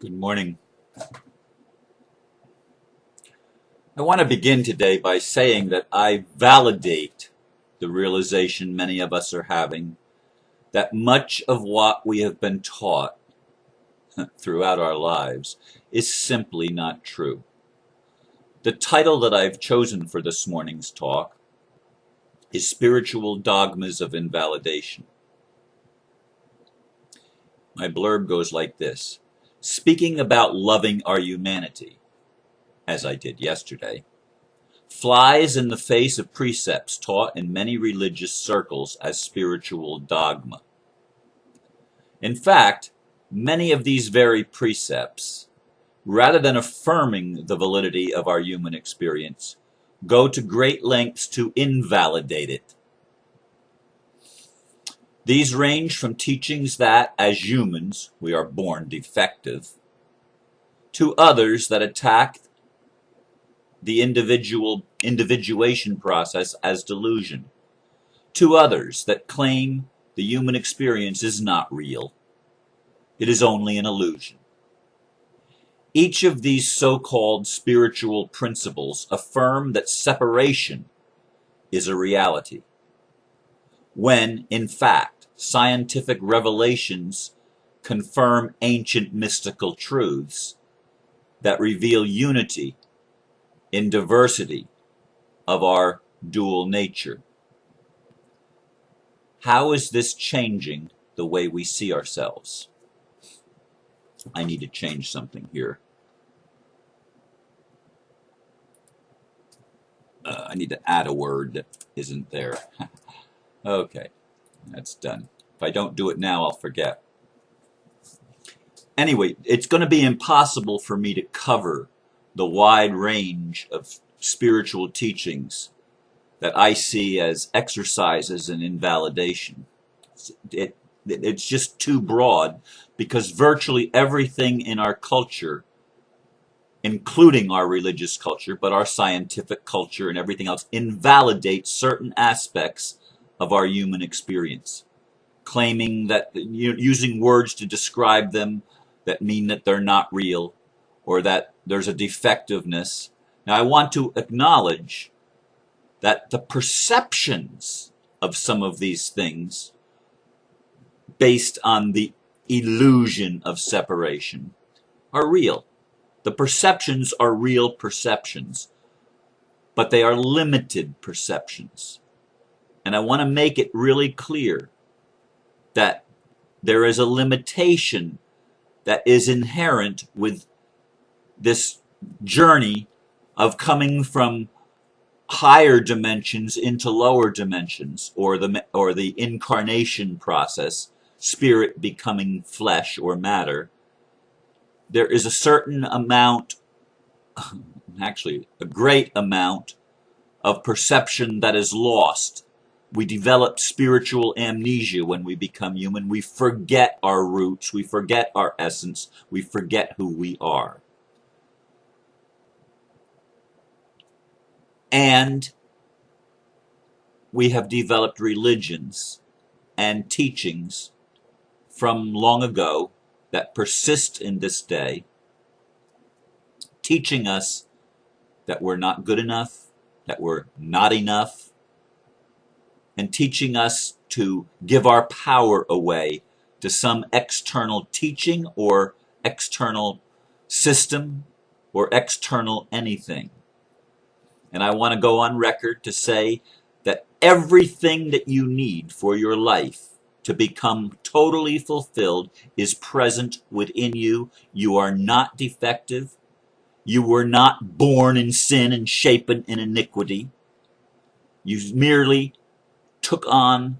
Good morning. I want to begin today by saying that I validate the realization many of us are having that much of what we have been taught throughout our lives is simply not true. The title that I've chosen for this morning's talk is Spiritual Dogmas of Invalidation. My blurb goes like this: speaking about loving our humanity, as I did yesterday, flies in the face of precepts taught in many religious circles as spiritual dogma. In fact, many of these very precepts, rather than affirming the validity of our human experience, go to great lengths to invalidate it. These range from teachings that, as humans, we are born defective, to others that attack the individuation process as delusion, to others that claim the human experience is not real. It is only an illusion. Each of these so-called spiritual principles affirm that separation is a reality, when, in fact, scientific revelations confirm ancient mystical truths that reveal unity in diversity of our dual nature. How is this changing the way we see ourselves? I need to change something here. I need to add a word that isn't there. Okay, that's done. If I don't do it now, I'll forget. Anyway, it's going to be impossible for me to cover the wide range of spiritual teachings that I see as exercises in invalidation. It's just too broad, because virtually everything in our culture, including our religious culture, but our scientific culture and everything else, invalidates certain aspects of our human experience, claiming that, using words to describe them that mean that they're not real, or that there's a defectiveness. Now, I want to acknowledge that the perceptions of some of these things, based on the illusion of separation, are real. The perceptions are real perceptions, but they are limited perceptions. And I want to make it really clear that there is a limitation that is inherent with this journey of coming from higher dimensions into lower dimensions, or the incarnation process, spirit becoming flesh or matter. There is a certain amount, actually a great amount, of perception that is lost. We develop spiritual amnesia when we become human. We forget our roots, we forget our essence, we forget who we are. And we have developed religions and teachings from long ago that persist in this day, teaching us that we're not good enough, that we're not enough, and teaching us to give our power away to some external teaching or external system or external anything. And I want to go on record to say that everything that you need for your life to become totally fulfilled is present within you. You are not defective. You were not born in sin and shapen in iniquity. You merely took on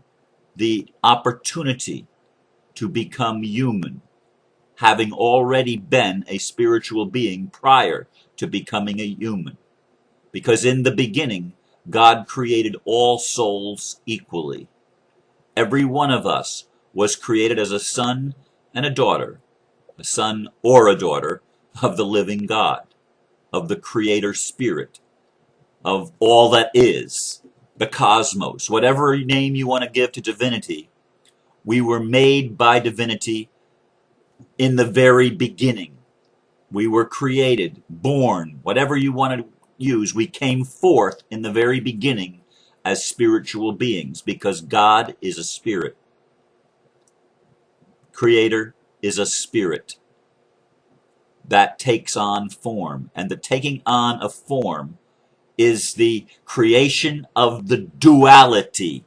the opportunity to become human, having already been a spiritual being prior to becoming a human. Because in the beginning, God created all souls equally. Every one of us was created as a son and a daughter, a son or a daughter of the living God, of the Creator Spirit, of all that is, the cosmos, whatever name you want to give to divinity. We were made by divinity in the very beginning. We were created, born, whatever you want to use. We came forth in the very beginning as spiritual beings because God is a spirit. Creator is a spirit that takes on form. And the taking on of form is the creation of the duality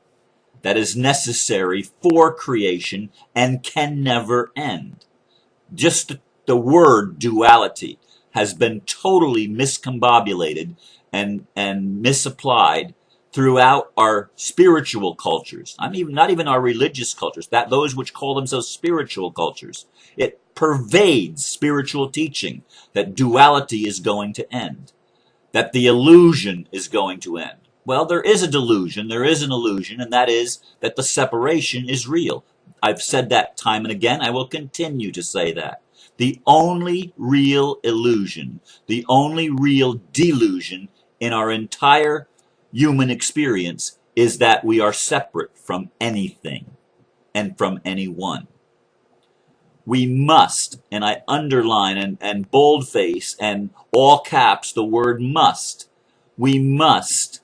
that is necessary for creation and can never end. Just the word duality has been totally miscombobulated and misapplied throughout our spiritual cultures. Not even our religious cultures, that those which call themselves spiritual cultures. It pervades spiritual teaching that duality is going to end, that the illusion is going to end. Well, there is a delusion, there is an illusion, and that is that the separation is real. I've said that time and again. I will continue to say that. The only real illusion, the only real delusion in our entire human experience is that we are separate from anything and from anyone. We must, and I underline and boldface and all caps the word must, we must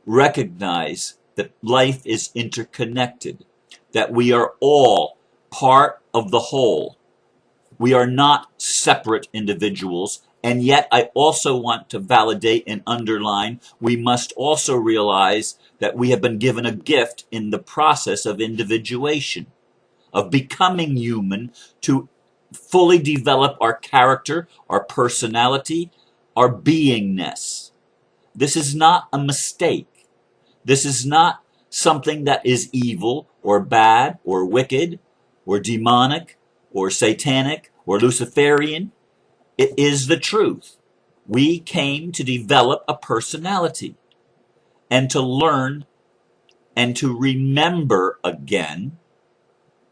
recognize that life is interconnected, that we are all part of the whole. We are not separate individuals, and yet I also want to validate and underline, we must also realize that we have been given a gift in the process of individuation, of becoming human, to fully develop our character, our personality, our beingness. This is not a mistake. This is not something that is evil or bad or wicked or demonic or satanic or Luciferian. It is the truth. We came to develop a personality and to learn and to remember again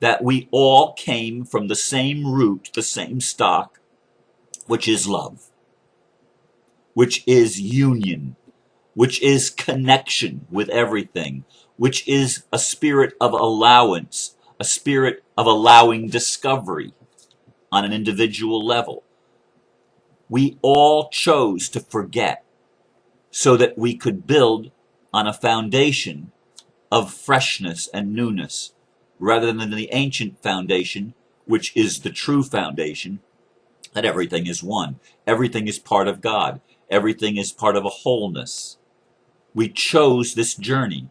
that we all came from the same root, the same stock, which is love, which is union, which is connection with everything, which is a spirit of allowance, a spirit of allowing discovery on an individual level. We all chose to forget so that we could build on a foundation of freshness and newness, rather than the ancient foundation, which is the true foundation, that everything is one. Everything is part of God. Everything is part of a wholeness. We chose this journey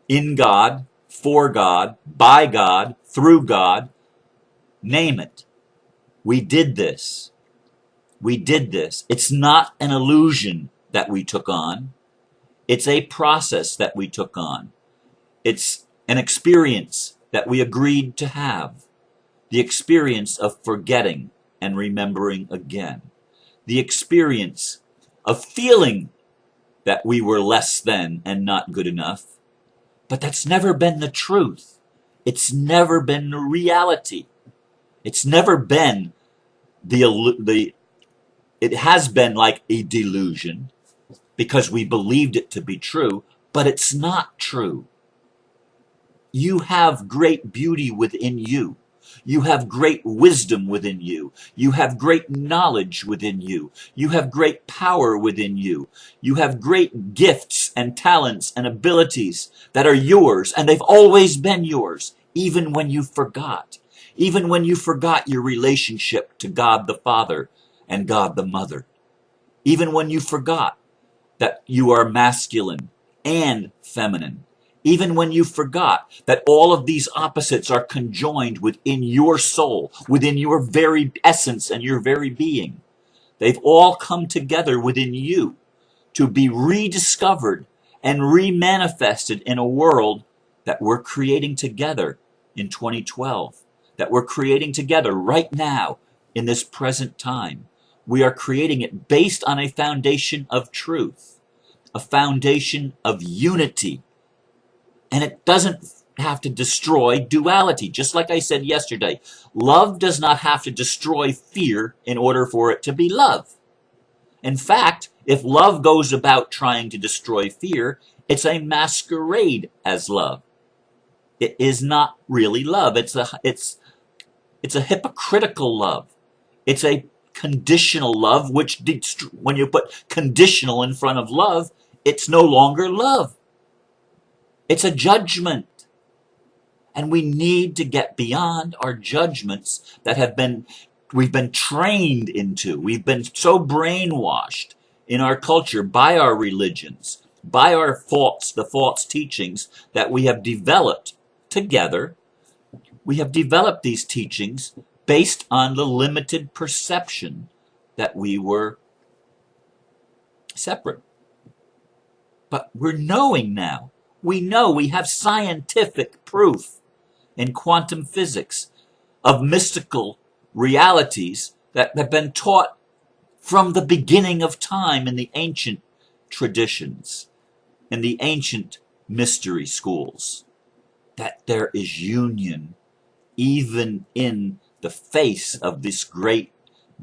in God, for God, by God, through God, name it. We did this. We did this. It's not an illusion that we took on. It's a process that we took on. It's an experience that we agreed to have. The experience of forgetting and remembering again. The experience of feeling that we were less than and not good enough. But that's never been the truth. It's never been the reality. It's never been it has been like a delusion because we believed it to be true, but it's not true. You have great beauty within you. You have great wisdom within you. You have great knowledge within you. You have great power within you. You have great gifts and talents and abilities that are yours, and they've always been yours, even when you forgot. Even when you forgot your relationship to God the Father and God the Mother. Even when you forgot that you are masculine and feminine. Even when you forgot that all of these opposites are conjoined within your soul, within your very essence and your very being. They've all come together within you to be rediscovered and remanifested in a world that we're creating together in 2012, that we're creating together right now in this present time. We are creating it based on a foundation of truth, a foundation of unity. And it doesn't have to destroy duality. Just like I said yesterday, love does not have to destroy fear in order for it to be love. In fact, if love goes about trying to destroy fear, it's a masquerade as love. It is not really love. It's a hypocritical love. It's a conditional love, which when you put conditional in front of love, it's no longer love. It's a judgment. And we need to get beyond our judgments that we've been trained into. We've been so brainwashed in our culture by our religions, by the false teachings that we have developed together. We have developed these teachings based on the limited perception that we were separate. But we're knowing now. We know, we have scientific proof in quantum physics of mystical realities that have been taught from the beginning of time in the ancient traditions, in the ancient mystery schools, that there is union even in the face of this great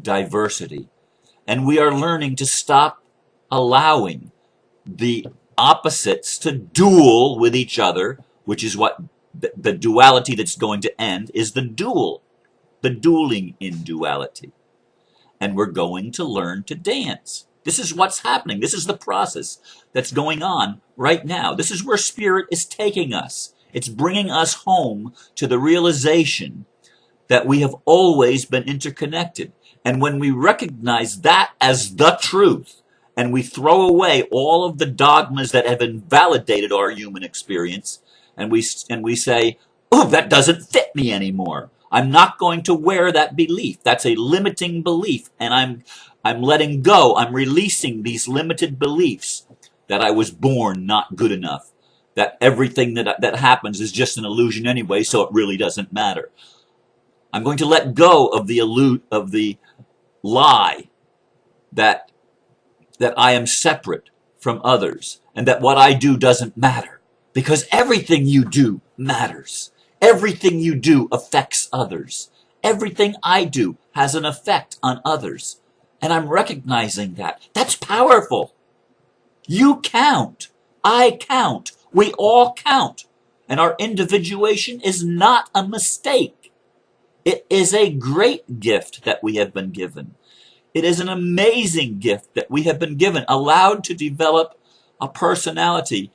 diversity. And we are learning to stop allowing the opposites to duel with each other, which is what the duality that's going to end is the dueling in duality. And we're going to learn to dance. This is what's happening. This is the process that's going on right now. This is where Spirit is taking us. It's bringing us home to the realization that we have always been interconnected. And when we recognize that as the truth, and we throw away all of the dogmas that have invalidated our human experience, and we say, oh, that doesn't fit me anymore. I'm not going to wear that belief. That's a limiting belief, and I'm letting go. I'm releasing these limited beliefs that I was born not good enough, that everything that happens is just an illusion anyway, so it really doesn't matter. I'm going to let go of the lie that I am separate from others and that what I do doesn't matter, because everything you do matters. Everything you do affects others. Everything I do has an effect on others. And I'm recognizing that. That's powerful. You count. I count. We all count. And our individuation is not a mistake. It is a great gift that we have been given. It is an amazing gift that we have been given, allowed to develop a personality,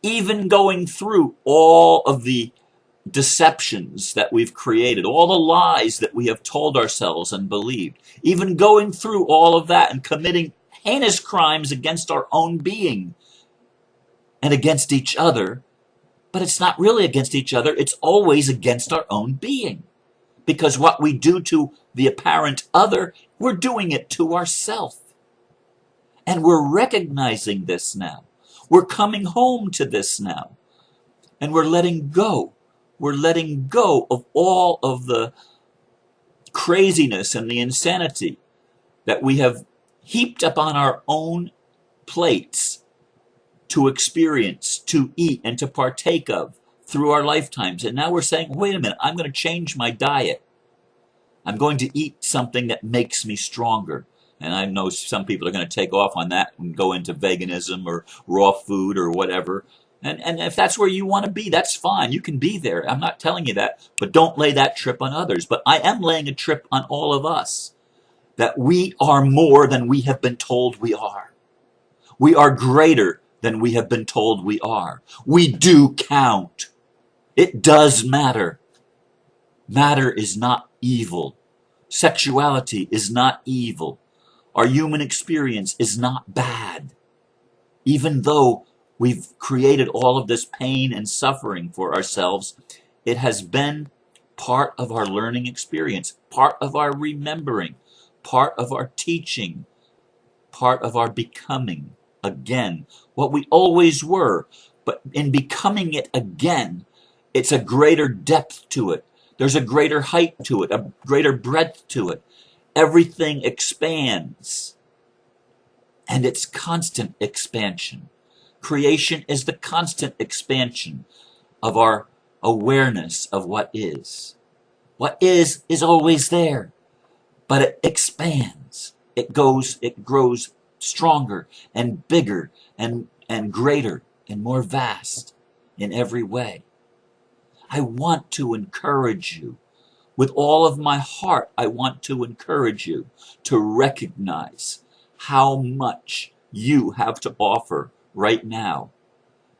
even going through all of the deceptions that we've created, all the lies that we have told ourselves and believed, even going through all of that and committing heinous crimes against our own being and against each other. But it's not really against each other, it's always against our own being. Because what we do to the apparent other, we're doing it to ourselves. And we're recognizing this now. We're coming home to this now. And we're letting go. We're letting go of all of the craziness and the insanity that we have heaped upon our own plates to experience, to eat, and to partake of through our lifetimes. And now we're saying, wait a minute, I'm going to change my diet. I'm going to eat something that makes me stronger. And I know some people are going to take off on that and go into veganism or raw food or whatever. And if that's where you want to be, that's fine. You can be there. I'm not telling you that. But don't lay that trip on others. But I am laying a trip on all of us. That we are more than we have been told we are. We are greater than we have been told we are. We do count. It does matter. Matter is not evil. Sexuality is not evil. Our human experience is not bad. Even though we've created all of this pain and suffering for ourselves, it has been part of our learning experience, part of our remembering, part of our teaching, part of our becoming again what we always were. But in becoming it again, it's a greater depth to it. There's a greater height to it, a greater breadth to it. Everything expands. And it's constant expansion. Creation is the constant expansion of our awareness of what is. What is always there, but it expands. It grows stronger and bigger and greater and more vast in every way. I want to encourage you With all of my heart, I want to encourage you to recognize how much you have to offer right now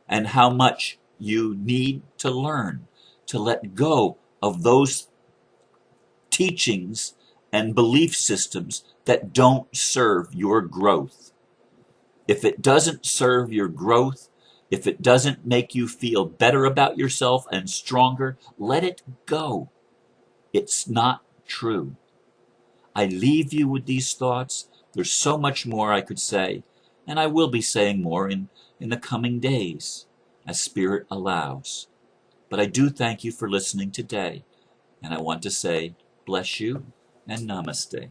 and how much you need to learn to let go of those teachings and belief systems that don't serve your growth. If it doesn't serve your growth, if it doesn't make you feel better about yourself and stronger, let it go. It's not true. I leave you with these thoughts. There's so much more I could say, and I will be saying more in the coming days as Spirit allows. But I do thank you for listening today, and I want to say bless you and namaste.